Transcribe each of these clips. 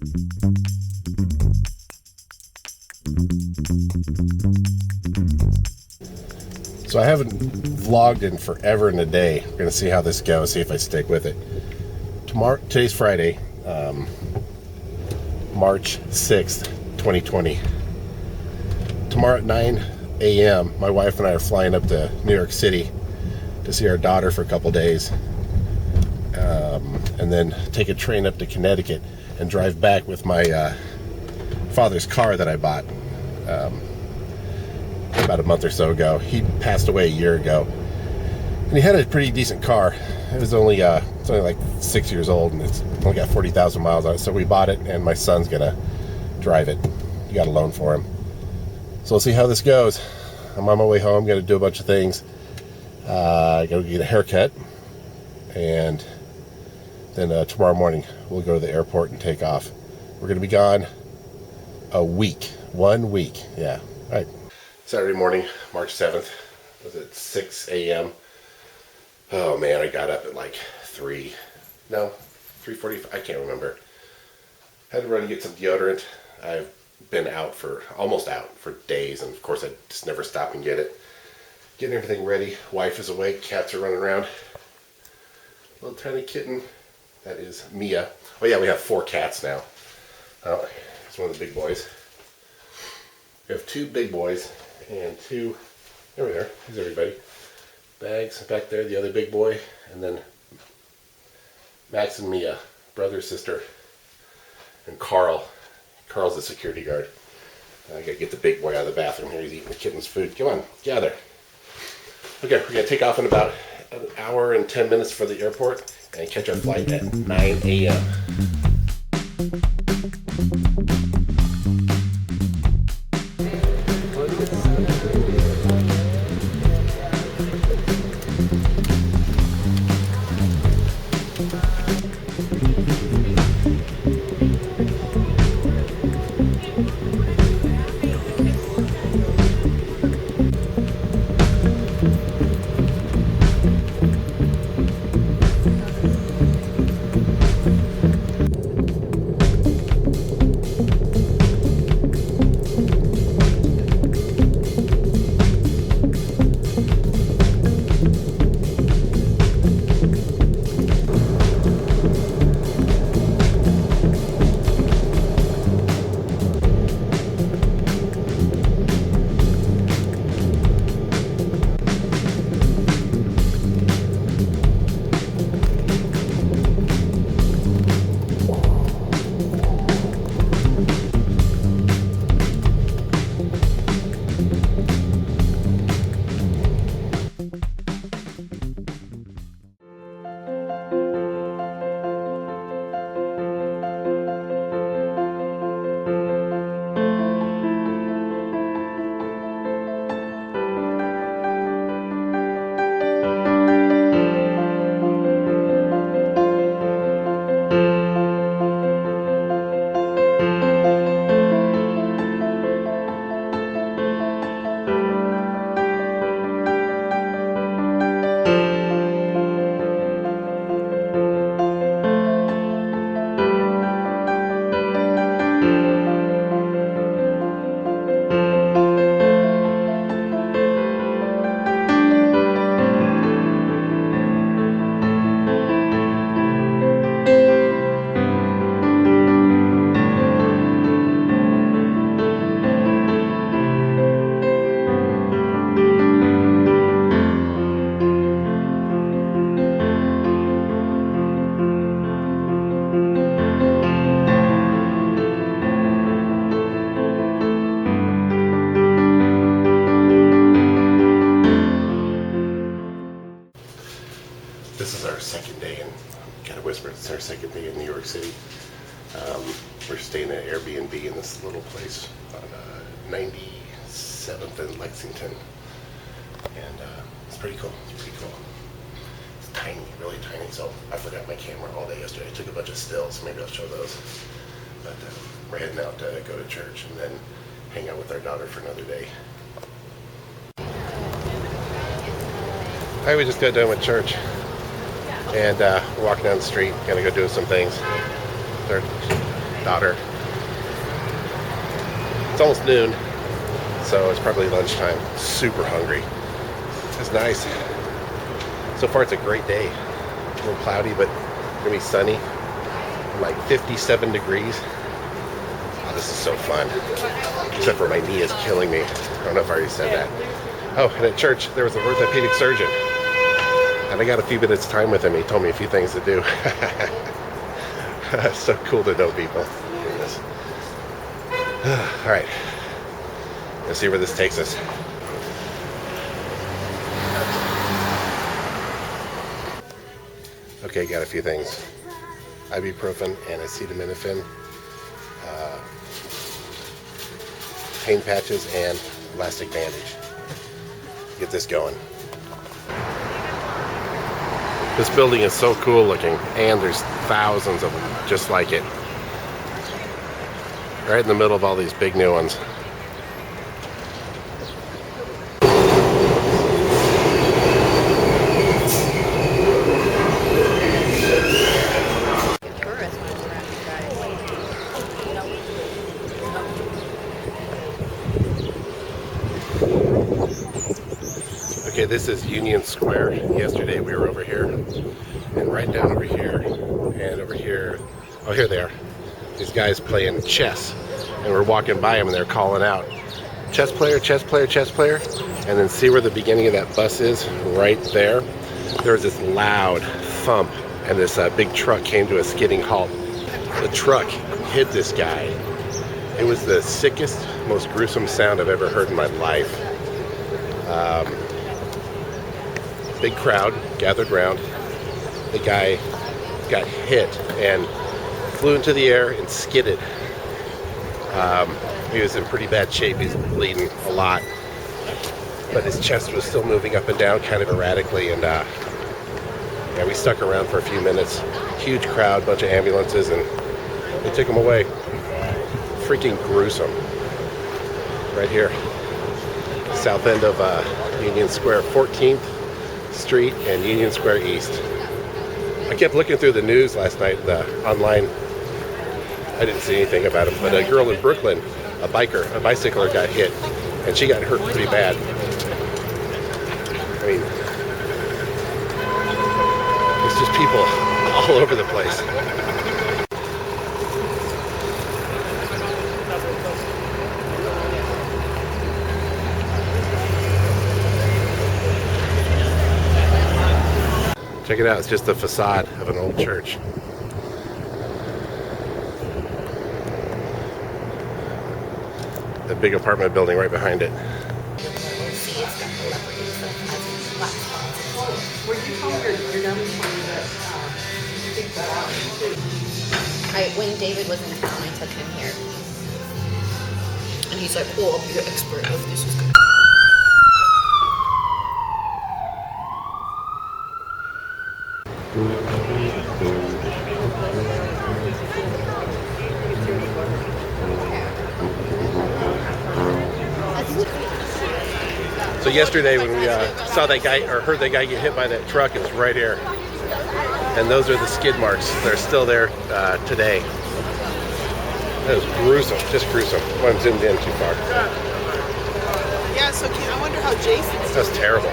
So I haven't vlogged in forever and a day. We're gonna see how this goes, see if I stick with it. Today's Friday, March 6th, 2020. Tomorrow at 9 a.m., my wife and I are flying up to New York City to see our daughter for a couple days. And then take a train up to Connecticut and drive back with my father's car that I bought about a month or so ago. He passed away a year ago, and he had a pretty decent car. It was only it's only like 6 years old, and it's only got 40,000 miles on it. So we bought it, and my son's gonna drive it. He got a loan for him. So we'll see how this goes. I'm on my way home. Gonna do a bunch of things. Go get a haircut, and then tomorrow morning we'll go to the airport and take off. We're gonna be gone a week. 1 week. Yeah. All right. Saturday morning, March 7th. Was it 6 a.m.? Oh man, I got up at like 3:45. I can't remember. Had to run and get some deodorant. I've been almost out for days, and of course I just never stop and get it. Getting everything ready. Wife is awake. Cats are running around. Little tiny kitten. That is Mia. Oh yeah, we have 4 cats now. It's one of the big boys. We have 2 big boys and 2. There we are. Here's everybody. Bags back there. The other big boy, and then Max and Mia, brother, sister, and Carl. Carl's the security guard. I gotta get the big boy out of the bathroom here. He's eating the kitten's food. Come on, gather. Okay, we're gonna take off in about an hour and 10 minutes for the airport and catch our flight at 9 a.m. This is our second day in, gotta whisper, it's our second day in New York City. We're staying at Airbnb in this little place on 97th and Lexington. And it's pretty cool, it's tiny, really tiny. So I forgot my camera all day yesterday. I took a bunch of stills, maybe I'll show those. But we're heading out to go to church and then hang out with our daughter for another day. Alright, we just got done with church. And we're walking down the street, gonna go do some things. Our daughter. It's almost noon, so it's probably lunchtime. Super hungry. It's nice. So far it's a great day. A little cloudy, but gonna be sunny. Like 57 degrees. Oh, this is so fun. Except for my knee is killing me. I don't know if I already said that. Oh, and at church there was an orthopedic surgeon. And I got a few minutes time with him. He told me a few things to do. It's so cool to know people. Alright. Let's see where this takes us. Okay, got a few things. Ibuprofen and acetaminophen. Pain patches and elastic bandage. Get this going. This building is so cool looking, and there's thousands of them just like it. Right in the middle of all these big new ones. Okay, this is Union Square. Yesterday we were over here, and right down over here, and over here. Oh, here they are. These guys playing chess, and we're walking by them, and they're calling out, "Chess player, chess player, chess player." And then see where the beginning of that bus is? Right there. There was this loud thump, and this big truck came to a skidding halt. The truck hit this guy. It was the sickest, most gruesome sound I've ever heard in my life. Big crowd gathered around. The guy got hit and flew into the air and skidded. He was in pretty bad shape. He's bleeding a lot, but his chest was still moving up and down kind of erratically. And yeah, we stuck around for a few minutes. Huge crowd, bunch of ambulances, and they took him away. Freaking gruesome. Right here, south end of Union Square, 14th Street and Union Square East. I kept looking through the news last night, online. I didn't see anything about him, but a girl in Brooklyn, a bicycler got hit, and she got hurt pretty bad. I mean, it's just people all over the place. Check it out, it's just the facade of an old church. The big apartment building right behind it. When David was in town, I took him here. And he's like, oh, I'll be the expert if this is good. So yesterday when we saw that guy, or heard that guy get hit by that truck, it was right here. And those are the skid marks. They're still there today. That was gruesome, just gruesome. I'm zoomed in too far. Yeah, so I wonder how Jason's. That's terrible.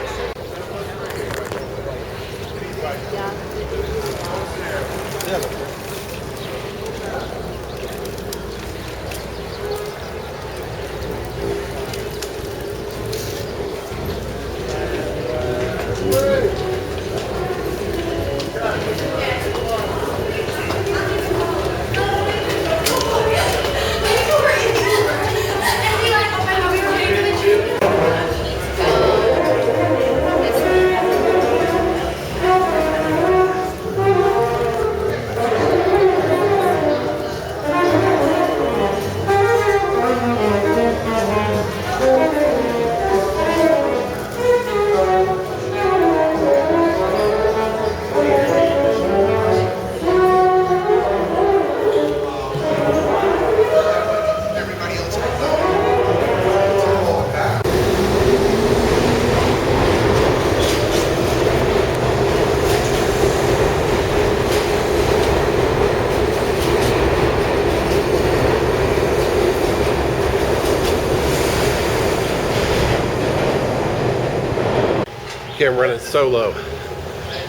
Here I'm running solo.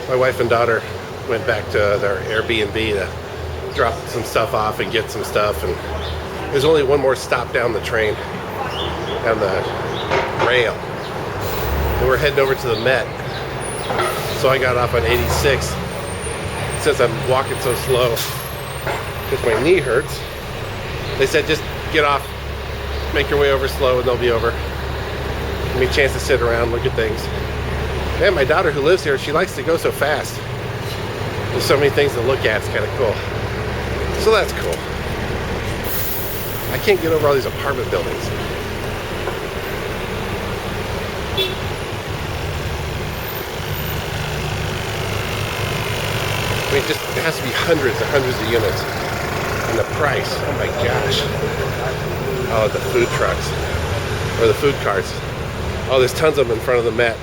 My wife and daughter went back to their Airbnb to drop some stuff off and get some stuff, and there's only one more stop down the train, down the rail. And we're heading over to the Met. So I got off on 86. Since I'm walking so slow, because my knee hurts, they said just get off, make your way over slow, and they'll be over. Give me a chance to sit around, look at things. Man, my daughter who lives here, she likes to go so fast. There's so many things to look at, it's kind of cool. So that's cool. I can't get over all these apartment buildings. I mean, just, it has to be hundreds and hundreds of units. And the price, oh my gosh. Oh, the food trucks. Or the food carts. Oh, there's tons of them in front of the Met.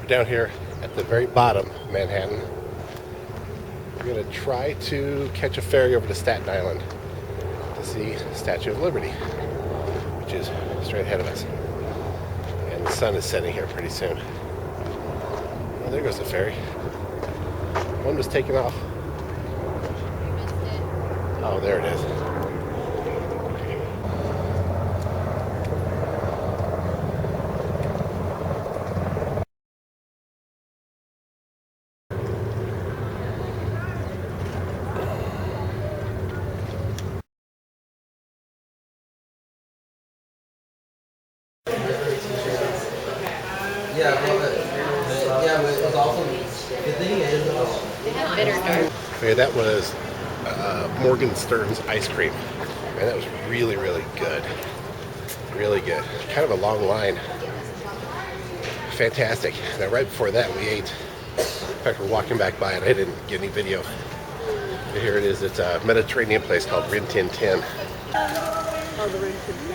Down here at the very bottom of Manhattan. We're going to try to catch a ferry over to Staten Island to see the Statue of Liberty, which is straight ahead of us. And the sun is setting here pretty soon. Oh, there goes the ferry. One was taking off. Oh, there it is. But it's also the thing is, Bitter dark. Okay, that was Morgan Stern's ice cream. Man, that was really, really good. Really good. Kind of a long line. Fantastic. Now, right before that, we ate. In fact, we're walking back by it. I didn't get any video. But here it is. It's a Mediterranean place called Rin Tin Tin. Oh, the ring could be.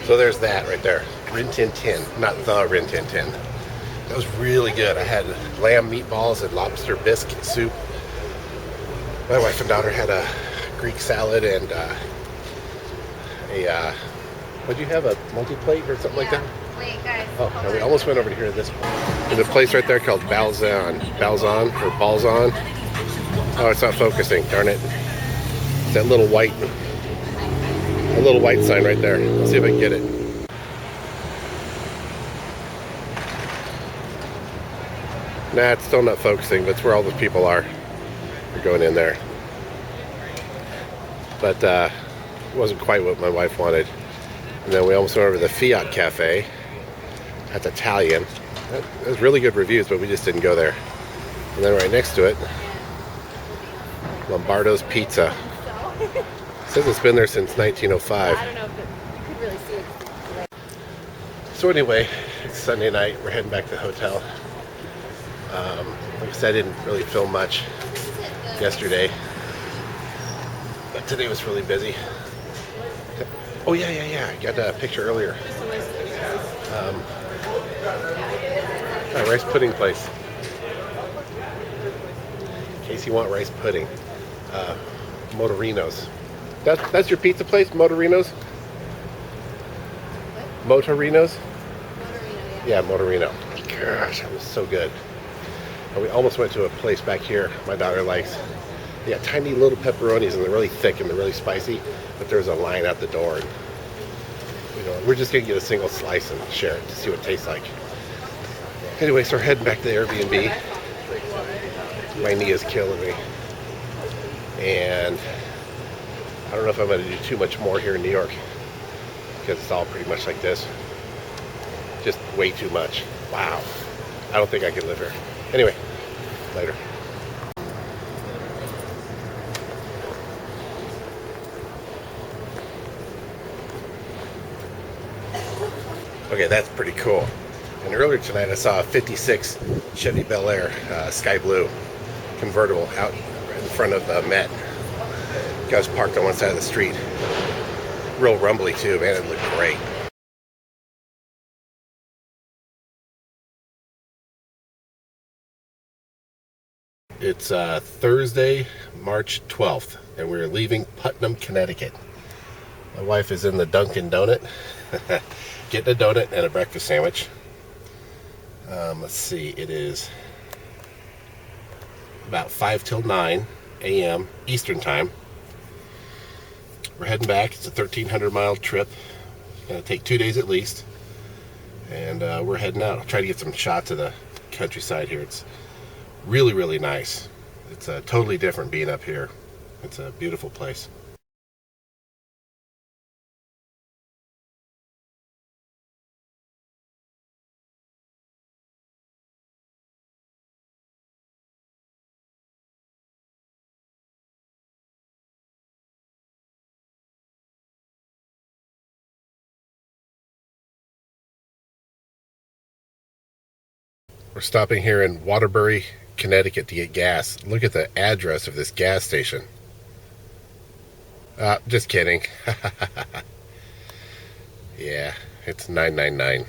So there's that right there. Rin Tin Tin, not the Rin Tin Tin. That was really good. I had lamb meatballs and lobster biscuit soup. My wife and daughter had a Greek salad and what'd you have, a multi-plate or something like that? Wait, guys. Oh, no, we almost went over to here this one. There's a place right there called Balzan or Balzan. Oh, it's not focusing, darn it. It's that little white sign right there. Let's see if I can get it. Nah, it's still not focusing, but it's where all the people are. We're going in there. But it wasn't quite what my wife wanted. And then we almost went over to the Fiat Cafe. That's Italian. That has really good reviews, but we just didn't go there. And then right next to it, Lombardo's Pizza. It says it's been there since 1905. I don't know if you could really see it. So anyway, it's Sunday night. We're heading back to the hotel. Like I said, I didn't really film much. yesterday, but today was really busy. Oh yeah. I got a picture earlier. A rice pudding place. In case you want rice pudding. Motorino's. That's your pizza place, Motorino's? Motorino's? Yeah, Motorino. Gosh, that was so good. And we almost went to a place back here my daughter likes. They got tiny little pepperonis and they're really thick and they're really spicy, but there's a line out the door. And, we're just going to get a single slice and share it to see what it tastes like. Anyway, so we're heading back to the Airbnb. My knee is killing me. And I don't know if I'm going to do too much more here in New York because it's all pretty much like this. Just way too much. Wow. I don't think I can live here. Anyway, later. Okay, that's pretty cool. And earlier tonight I saw a 56 Chevy Bel Air sky blue convertible out right in front of the Met. Guys parked on one side of the street. Real rumbly too, man. It looked great. It's Thursday, March 12th, and we're leaving Putnam, Connecticut. My wife is in the Dunkin' Donut, getting a donut and a breakfast sandwich. Let's see, it is about 5 till 9 a.m. Eastern Time. We're heading back. It's a 1,300-mile trip. It's going to take 2 days at least. And we're heading out. I'll try to get some shots of the countryside here. It's really, really nice. It's totally different being up here. It's a beautiful place. We're stopping here in Waterbury, Connecticut to get gas. Look at the address of this gas station. Just kidding. Yeah, it's 999.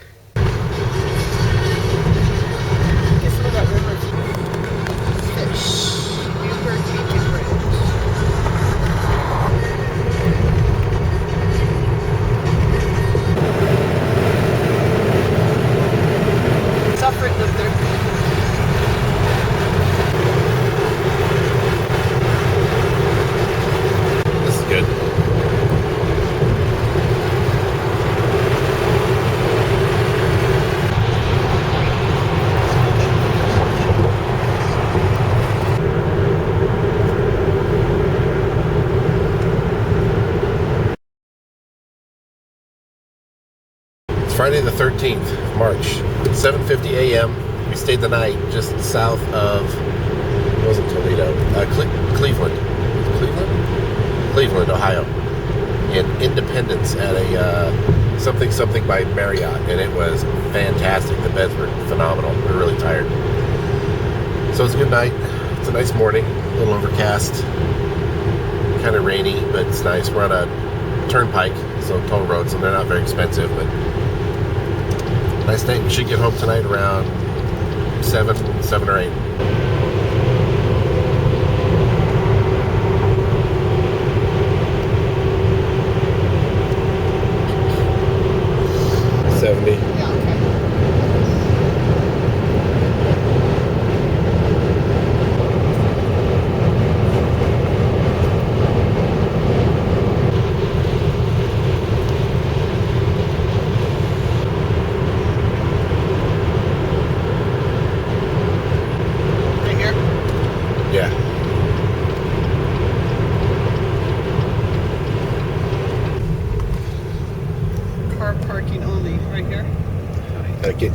Friday the 13th of March, 7:50 a.m. We stayed the night just south of, it wasn't Toledo, Cleveland, Ohio, in Independence at a something by Marriott, and it was fantastic. The beds were phenomenal. We were really tired. So it's a good night. It's a nice morning, a little overcast, kind of rainy, but it's nice. We're on a turnpike, so toll roads, and they're not very expensive, but nice night. We should get home tonight around 7 or 8. Yeah, okay. Right here? Yeah. Car parking only, right here? Okay.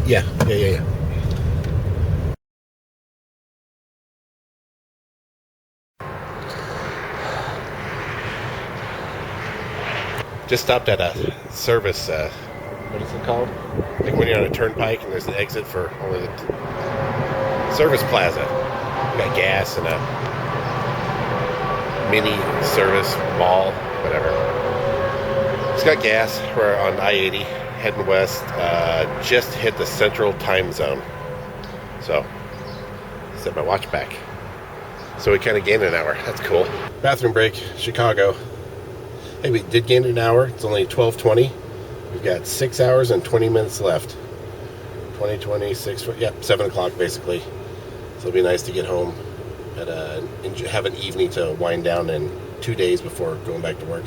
Yeah. Just stopped at a service, what is it called? Like when you're on a turnpike and there's an exit for only the service plaza. We got gas and a mini service mall, whatever. It's got gas. We're on I-80 heading west. Just hit the central time zone. So, set my watch back. So we kind of gained an hour. That's cool. Bathroom break, Chicago. Hey, we did gain an hour. It's only 12:20. We've got 6 hours and 20 minutes left. 20, 26, yeah, 7 o'clock basically. So it'll be nice to get home and have an evening to wind down in 2 days before going back to work.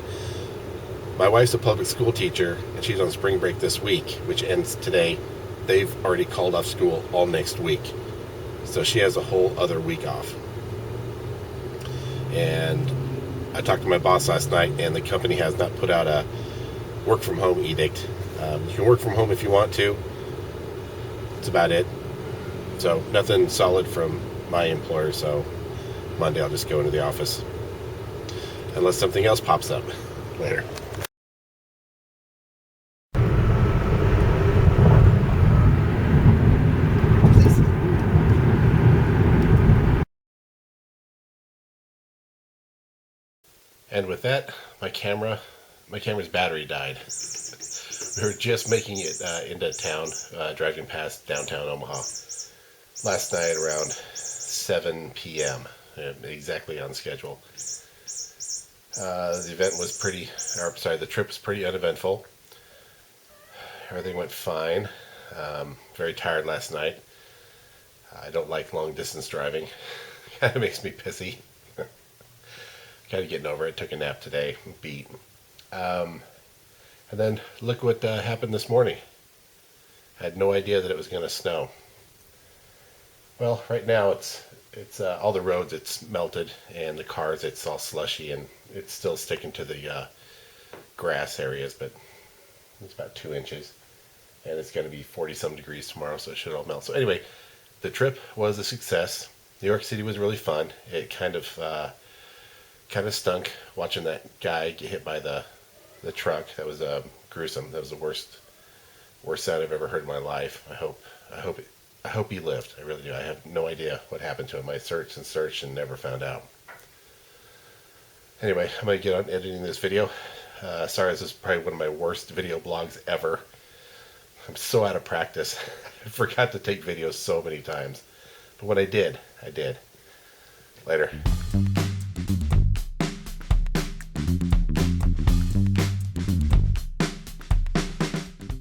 My wife's a public school teacher, and she's on spring break this week, which ends today. They've already called off school all next week. So she has a whole other week off. And I talked to my boss last night, and the company has not put out a work from home edict. You can work from home if you want to. That's about it. So nothing solid from my employer, so Monday I'll just go into the office. Unless something else pops up later. And with that, my camera's battery died. We were just making it into town, driving past downtown Omaha last night around 7 p.m. Exactly on schedule. The trip was pretty uneventful. Everything went fine. Very tired last night. I don't like long distance driving. Kind of makes me pissy. Kind of getting over it. Took a nap today. Beat. And then look what happened this morning. I had no idea that it was going to snow. Well, right now it's all the roads it's melted, and the cars it's all slushy, and it's still sticking to the grass areas, but it's about 2 inches, and it's going to be 40-some degrees tomorrow, so it should all melt. So anyway, the trip was a success. New York City was really fun. It kind of stunk watching that guy get hit by the truck. That was gruesome. That was the worst sound I've ever heard in my life. I hope he lived. I really do. I have no idea what happened to him. I searched and never found out. Anyway, I'm going to get on editing this video. Sorry, this is probably one of my worst video blogs ever. I'm so out of practice. I forgot to take videos so many times. But when I did. Later.